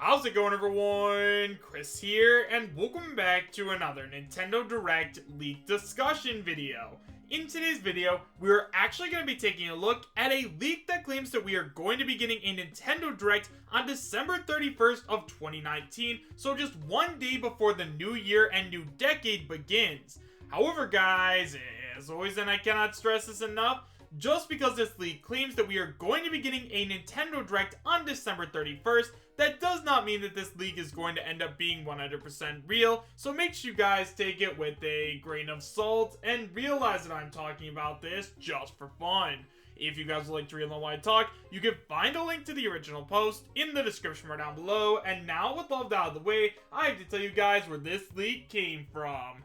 How's it going, everyone? Chris here, and welcome back to another Nintendo Direct leak discussion video. In today's video, we're actually going to be taking a look at a leak that claims that we are going to be getting a Nintendo Direct on December 31st of 2019, so just one day before the new year and new decade begins. However, guys, as always, and I cannot stress this enough, just because this leak claims that we are going to be getting a Nintendo Direct on December 31st, that does not mean that this leak is going to end up being 100% real, so make sure you guys take it with a grain of salt and realize that I'm talking about this just for fun. If you guys would like to read on why I talk, you can find a link to the original post in the description right down below, and now with all that out of the way, I have to tell you guys where this leak came from.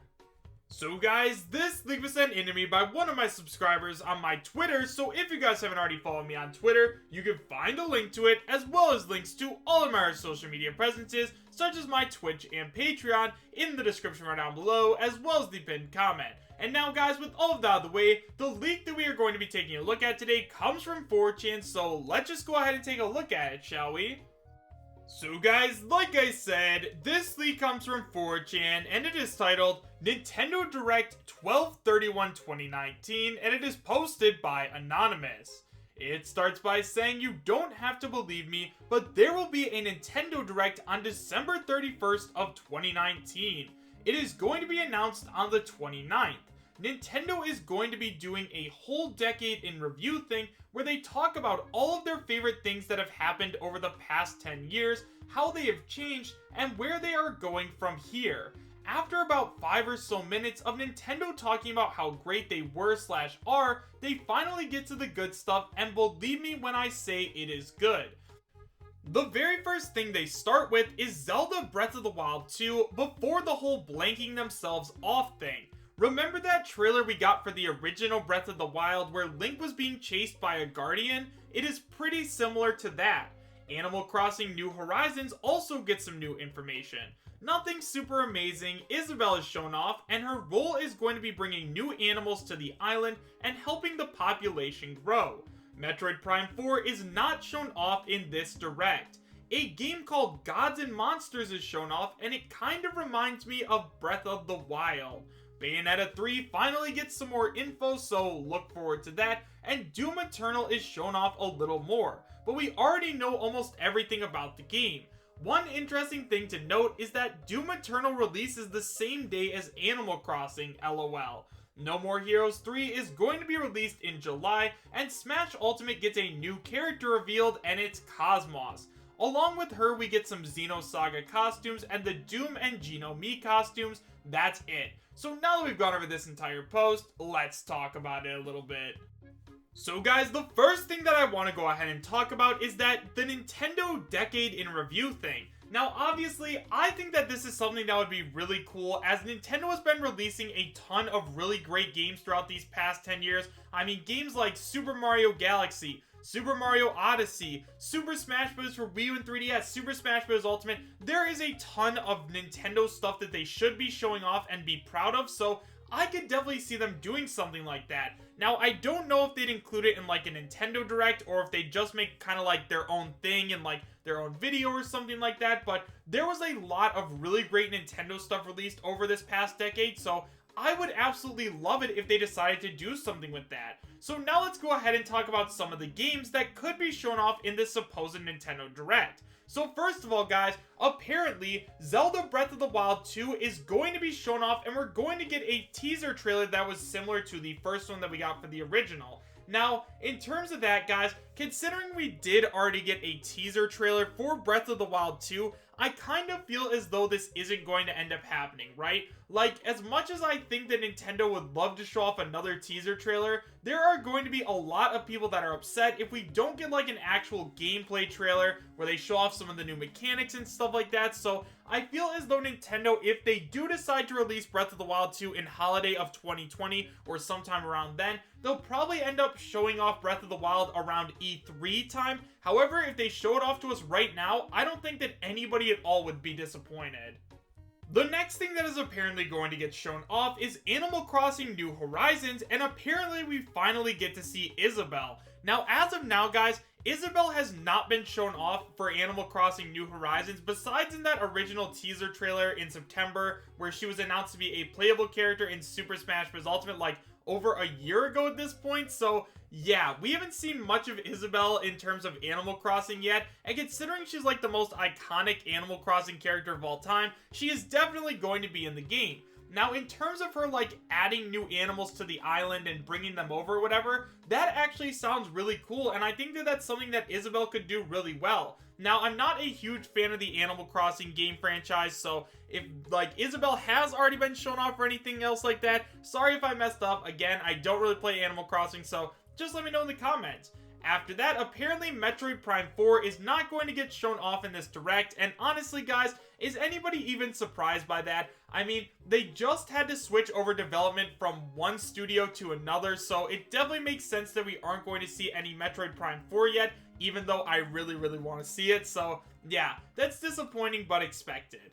So guys, this leak was sent in to me by one of my subscribers on my Twitter, so if you guys haven't already followed me on Twitter, you can find a link to it, as well as links to all of my social media presences, such as my Twitch and Patreon, in the description right down below, as well as the pinned comment. And now guys, with all of that out of the way, the leak that we are going to be taking a look at today comes from 4chan, so let's just go ahead and take a look at it, shall we? So guys, like I said, this leak comes from 4chan, and it is titled Nintendo Direct 12/31/2019, and it is posted by Anonymous. It starts by saying, "You don't have to believe me, but there will be a Nintendo Direct on December 31st of 2019. It is going to be announced on the 29th. Nintendo is going to be doing a whole decade in review thing where they talk about all of their favorite things that have happened over the past 10 years, how they have changed, and where they are going from here." After about 5 or so minutes of Nintendo talking about how great they were/are, they finally get to the good stuff, and believe me when I say it is good. The very first thing they start with is Zelda Breath of the Wild 2 before the whole blanking themselves off thing. Remember that trailer we got for the original Breath of the Wild where Link was being chased by a guardian? It is pretty similar to that. Animal Crossing New Horizons also gets some new information. Nothing super amazing, Isabelle is shown off, and her role is going to be bringing new animals to the island and helping the population grow. Metroid Prime 4 is not shown off in this direct. A game called Gods and Monsters is shown off, and it kind of reminds me of Breath of the Wild. Bayonetta 3 finally gets some more info, so look forward to that, and Doom Eternal is shown off a little more, but we already know almost everything about the game. One interesting thing to note is that Doom Eternal releases the same day as Animal Crossing, LOL. No More Heroes 3 is going to be released in July, and Smash Ultimate gets a new character revealed, and it's Cosmos. Along with her, we get some Xenosaga costumes and the Doom and Geno Me costumes. That's it. So now that we've gone over this entire post, let's talk about it a little bit. So guys, the first thing that I want to go ahead and talk about is that the Nintendo Decade in Review thing. Now obviously, I think that this is something that would be really cool, as Nintendo has been releasing a ton of really great games throughout these past 10 years. I mean, games like Super Mario Galaxy, Super Mario Odyssey, Super Smash Bros. For Wii U and 3DS, Super Smash Bros. Ultimate. There is a ton of Nintendo stuff that they should be showing off and be proud of, so I could definitely see them doing something like that. Now, I don't know if they'd include it in like a Nintendo Direct, or if they just make kind of like their own thing in like their own video or something like that, but there was a lot of really great Nintendo stuff released over this past decade, so I would absolutely love it if they decided to do something with that. So now let's go ahead and talk about some of the games that could be shown off in this supposed Nintendo Direct. So first of all guys, apparently Zelda Breath of the Wild 2 is going to be shown off, and we're going to get a teaser trailer that was similar to the first one that we got for the original. Now, in terms of that guys, considering we did already get a teaser trailer for Breath of the Wild 2, I kind of feel as though this isn't going to end up happening, right? Like, as much as I think that Nintendo would love to show off another teaser trailer, there are going to be a lot of people that are upset if we don't get like an actual gameplay trailer where they show off some of the new mechanics and stuff like that. So I feel as though Nintendo, if they do decide to release Breath of the Wild 2 in holiday of 2020 or sometime around then, they'll probably end up showing off Breath of the Wild around E3 time. However, if they show it off to us right now, I don't think that anybody at all would be disappointed. The next thing that is apparently going to get shown off is Animal Crossing New Horizons, and apparently we finally get to see Isabelle. Now, as of now, guys, Isabelle has not been shown off for Animal Crossing New Horizons besides in that original teaser trailer in September where she was announced to be a playable character in Super Smash Bros. Ultimate like over a year ago at this point. So yeah, we haven't seen much of Isabelle in terms of Animal Crossing yet, and considering she's like the most iconic Animal Crossing character of all time, she is definitely going to be in the game. Now, in terms of her, like, adding new animals to the island and bringing them over or whatever, that actually sounds really cool, and I think that that's something that Isabelle could do really well. Now, I'm not a huge fan of the Animal Crossing game franchise, so if, like, Isabelle has already been shown off or anything else like that, sorry if I messed up. Again, I don't really play Animal Crossing, so just let me know in the comments. After that, apparently Metroid Prime 4 is not going to get shown off in this direct, and honestly guys, is anybody even surprised by that? I mean, they just had to switch over development from one studio to another, so it definitely makes sense that we aren't going to see any Metroid Prime 4 yet, even though I really want to see it, so yeah, that's disappointing but expected.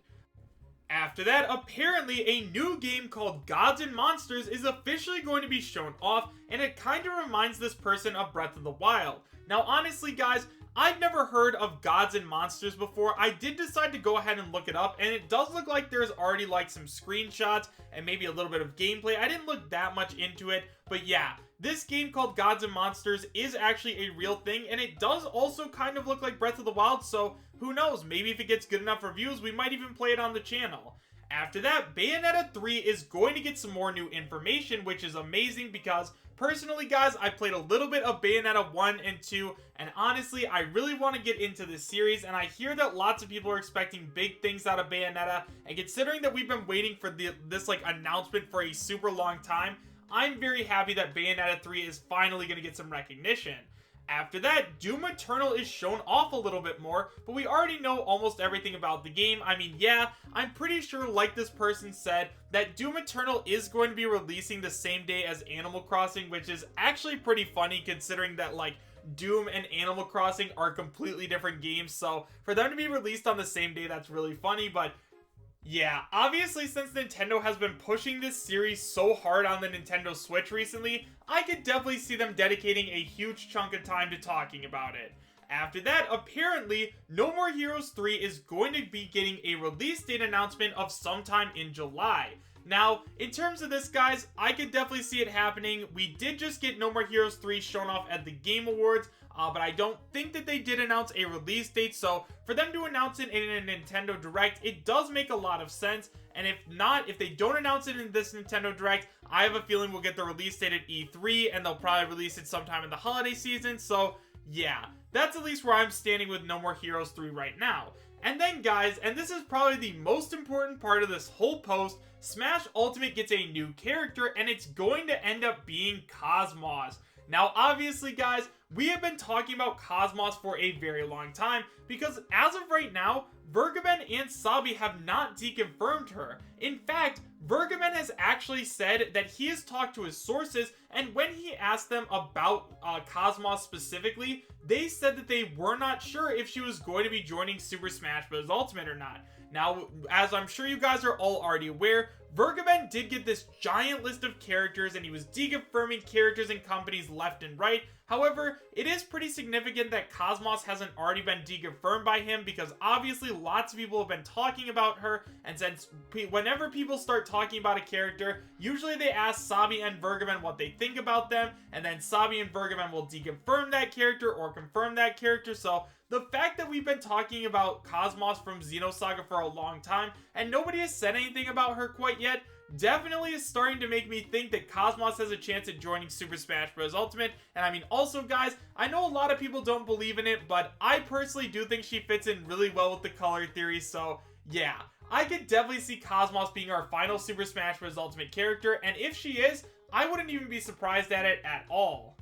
After that, apparently a new game called Gods and Monsters is officially going to be shown off, and it kind of reminds this person of Breath of the Wild. Now honestly guys, I've never heard of Gods and Monsters before. I did decide to go ahead and look it up, and it does look like there's already like some screenshots and maybe a little bit of gameplay. I didn't look that much into it, but yeah, this game called Gods and Monsters is actually a real thing, and it does also kind of look like Breath of the Wild, so who knows, maybe if it gets good enough reviews, we might even play it on the channel. After that, Bayonetta 3 is going to get some more new information, which is amazing because, personally guys, I played a little bit of Bayonetta 1 and 2, and honestly, I really want to get into this series, and I hear that lots of people are expecting big things out of Bayonetta, and considering that we've been waiting for this like announcement for a super long time, I'm very happy that Bayonetta 3 is finally going to get some recognition. After that, Doom Eternal is shown off a little bit more, but we already know almost everything about the game. I mean, yeah, I'm pretty sure, like this person said, that Doom Eternal is going to be releasing the same day as Animal Crossing, which is actually pretty funny considering that, like, Doom and Animal Crossing are completely different games, so for them to be released on the same day, that's really funny, but yeah, obviously since Nintendo has been pushing this series so hard on the Nintendo Switch recently, I could definitely see them dedicating a huge chunk of time to talking about it. After that, apparently, No More Heroes 3 is going to be getting a release date announcement of sometime in July. Now, in terms of this, guys, I could definitely see it happening. We did just get No More Heroes 3 shown off at the Game Awards, but I don't think that they did announce a release date, so for them to announce it in a Nintendo Direct, it does make a lot of sense, and if not, if they don't announce it in this Nintendo Direct, I have a feeling we'll get the release date at E3, and they'll probably release it sometime in the holiday season, so yeah, that's at least where I'm standing with No More Heroes 3 right now. And then guys, and this is probably the most important part of this whole post, Smash Ultimate gets a new character, and it's going to end up being Cosmos. Now obviously guys, we have been talking about Cosmos for a very long time, because as of right now, Vergaben and Sabi have not deconfirmed her. In fact, Vergaben has actually said that he has talked to his sources, and when he asked them about Cosmos specifically, they said that they were not sure if she was going to be joining Super Smash Bros. Ultimate or not. Now, as I'm sure you guys are all already aware, Vergaben did get this giant list of characters, and he was deconfirming characters and companies left and right. However, it is pretty significant that Cosmos hasn't already been deconfirmed by him, because obviously lots of people have been talking about her, and since whenever people start talking about a character, usually they ask Sabi and Vergaben what they think about them, and then Sabi and Vergaben will deconfirm that character or confirm that character. So the fact that we've been talking about Cosmos from Xenosaga for a long time, and nobody has said anything about her quite yet, definitely is starting to make me think that Cosmos has a chance at joining Super Smash Bros. Ultimate. And I mean, also guys, I know a lot of people don't believe in it, but I personally do think she fits in really well with the color theory, so yeah. I could definitely see Cosmos being our final Super Smash Bros. Ultimate character, and if she is, I wouldn't even be surprised at it at all.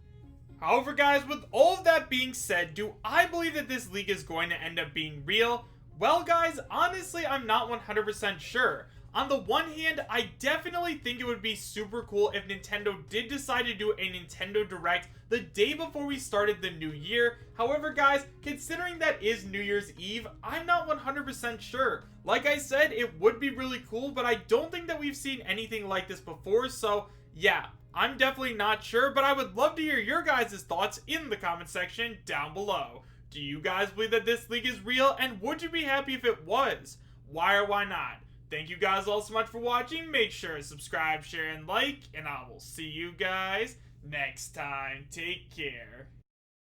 However guys, with all of that being said, do I believe that this leak is going to end up being real? Well guys, honestly I'm not 100% sure. On the one hand, I definitely think it would be super cool if Nintendo did decide to do a Nintendo Direct the day before we started the new year. However guys, considering that is New Year's Eve, I'm not 100% sure. Like I said, it would be really cool, but I don't think that we've seen anything like this before, so Yeah, I'm definitely not sure, but I would love to hear your guys' thoughts in the comment section down below. Do you guys believe that this leak is real, and would you be happy if it was? Why or why not? Thank you guys all so much for watching. Make sure to subscribe, share, and like, and I will see you guys next time. Take care.